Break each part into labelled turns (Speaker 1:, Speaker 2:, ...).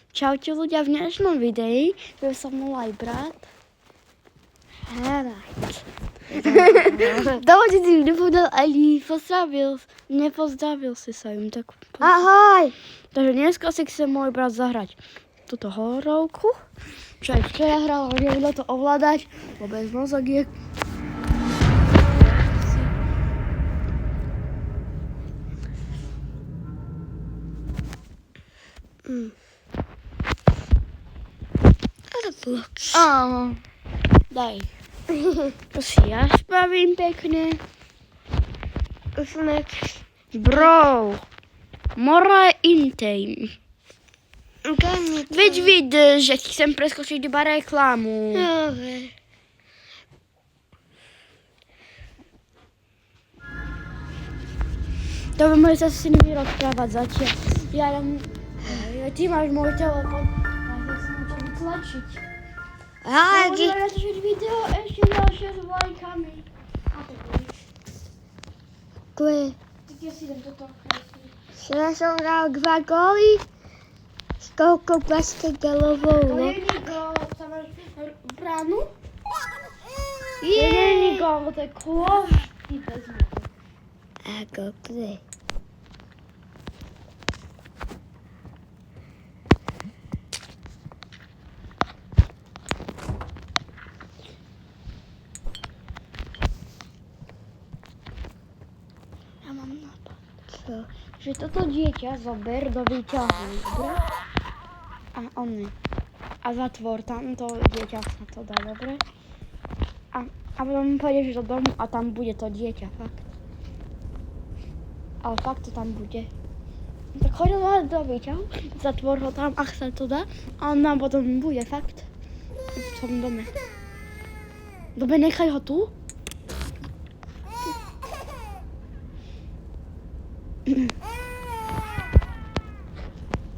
Speaker 1: Čaute ľudia, v dnešnom videi je so mnou aj brat. Dovolte si im nepovedal ani nepozdravil si sa im. Tak
Speaker 2: Ahoj!
Speaker 1: Takže dneska si chce môj brat zahrať túto hororovku. Čo aj včera hral, ale nebude to ovládať, lebo bez mozog je. Áno, daj. To si ja spravím pekne. Bro, more intame. Veď, že chcem preskočiť iba reklamu. To by môžeš sa s nimi rozprávať zatiaľ. Ty máš môj telefon. Ja sa musím vytlačiť. Môžeme natočiť video ešte ďalšie s vlajkami. A to budeš. Tak ja si dám toto.
Speaker 2: Včera som hral 2 góly s koľkou basketbalovou
Speaker 1: To nie je gól, tam máš bránu. To nie je gól, to je kôž. Ty vezmi to.
Speaker 2: Ako kde?
Speaker 1: Ja mám nápad.
Speaker 2: Čo?
Speaker 1: Že toto dieťa zober do výťahu, dobre? A zatvor tam to dieťa sa to dá, dobre? A potom pôjdeš do domu a tam bude to dieťa, fakt. Ale fakt to tam bude. Tak choď do výťahu, zatvor ho tam, ak sa to dá, a on nám potom bude, fakt. V tom dome. Dobre, nechaj ho tu.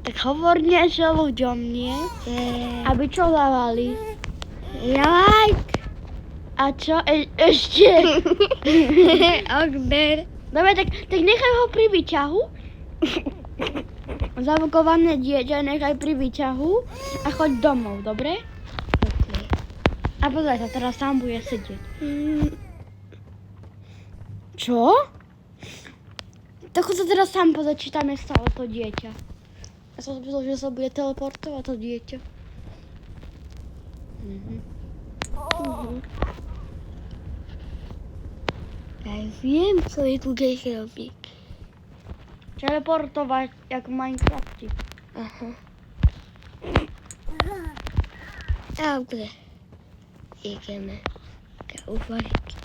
Speaker 1: Tak hovor niečo ľuďom, nie? Aby čo dávali?
Speaker 2: Like!
Speaker 1: A čo ešte?
Speaker 2: Odber!
Speaker 1: Dobre, tak nechaj ho pri výťahu. Zavokované dieťa nechaj pri výťahu a choď domov, dobre?
Speaker 2: Okay.
Speaker 1: A pozri sa, teraz sám bude sedieť. Čo? Tak sa teraz sám pozrieť, či tam je stále to dieťa. Ja som myslel, že sa bude teleportovať to dieťa.
Speaker 2: Ja viem, co je budeš robiť.
Speaker 1: Teleportovať, jak v Minecrafte.
Speaker 2: Aha. Dobre. Ideme do uvarky.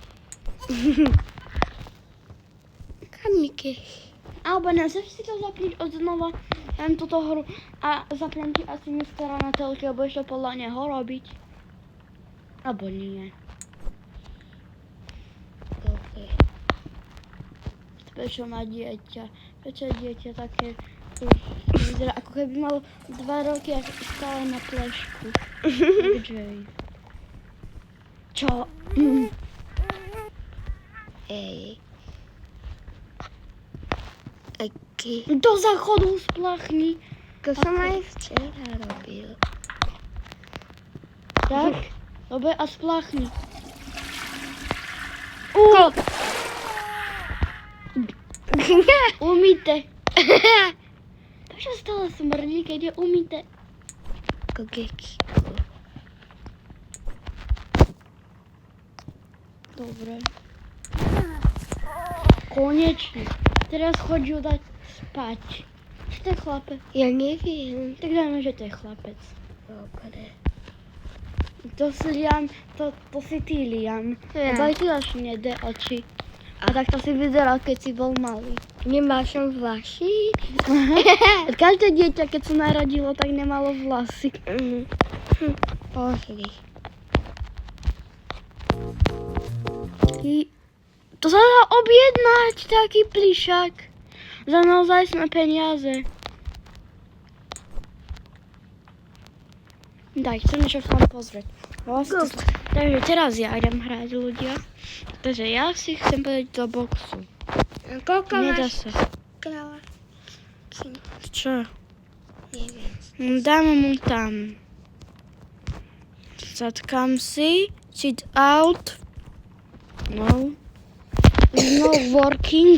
Speaker 2: Kam ideš?
Speaker 1: Alebo nechceš si to zapnúť odznova, len túto hru a zapnem ti asi mistera na telke, lebo ešte podľa neho robiť. Alebo nie.
Speaker 2: Dobre.
Speaker 1: Prečo má dieťa? Prečo je dieťa také vyzerá, ako keby malo 2 roky a stále na plešku. Jay. Čo?
Speaker 2: Ej. Aký?
Speaker 1: Do záchodu splachni.
Speaker 2: To som aj včera robil.
Speaker 1: Tak? Dobre, a splachni. Umýte. Prečo stále smrdí, keď je umýte?
Speaker 2: Kogečko.
Speaker 1: Dobre. Konečne. Teraz choď ju dať spať. Čo to je chlapec?
Speaker 2: Ja neviem.
Speaker 1: Tak dajme, že to je chlapec.
Speaker 2: Dobre.
Speaker 1: To si Liam, to si ty, Liam.
Speaker 2: Ja.
Speaker 1: Lebo aj ty máš hnedé oči. A tak to si vyzeral, keď si bol malý.
Speaker 2: Nemal som vlasy?
Speaker 1: Každé dieťa, keď sa narodilo, tak nemalo vlasy.
Speaker 2: Pozri.
Speaker 1: To sa dá objednať, taký plišak. Za naozajstné peniaze. Daj, chcem niečo sa vám pozrieť. Takže teraz ja idem hrať, ľudia. Takže ja si chcem povedať do boxu.
Speaker 2: Koľko
Speaker 1: Nedá
Speaker 2: máš
Speaker 1: sa.
Speaker 2: kráľa?
Speaker 1: Čo?
Speaker 2: Neviem.
Speaker 1: Dám mu tam. Zatkám si. Sit out. No. No working.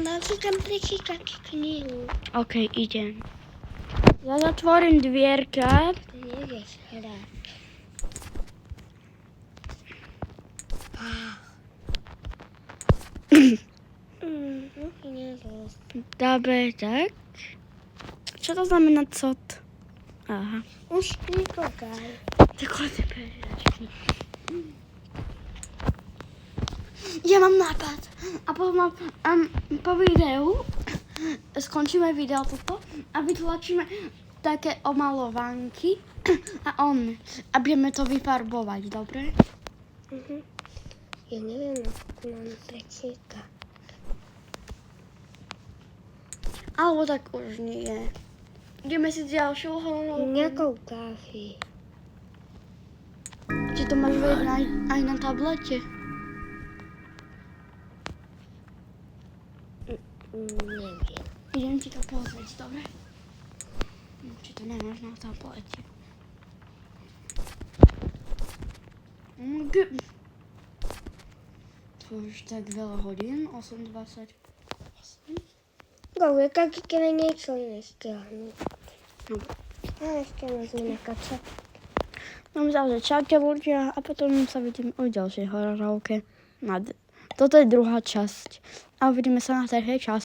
Speaker 2: Máte tam prečítať knihu.
Speaker 1: OK, idem. Ja zatvorím dvierka.
Speaker 2: To nevieš hrať.
Speaker 1: Dobre, tak. Čo to znamená cot? Aha.
Speaker 2: Už nekokaj.
Speaker 1: Takhle prežačky. Ja mám nápad. A potom po videu skončíme video toto a vytlačíme také omalovanky a a budeme to vyfarbovať, dobre?
Speaker 2: Ja neviem, ako mám prečítať.
Speaker 1: Alebo tak už nie. Ideme si ďalšiu hlavnou.
Speaker 2: Nekoukáš.
Speaker 1: Či to máš vedieť aj na tablete?
Speaker 2: Neviem.
Speaker 1: Idem ti to pozrieť, dobre? Či to nemáš na tablete. To už tak veľa hodín, 8:28.
Speaker 2: Dobre, tak keď niečo iné stiahnu. Ja ešte vezmeme kača.
Speaker 1: Mám zavřať čaute ľudia a potom sa vidím o ďalšej hororovke. Toto je druhá časť. A uvidíme sa na tretej časti.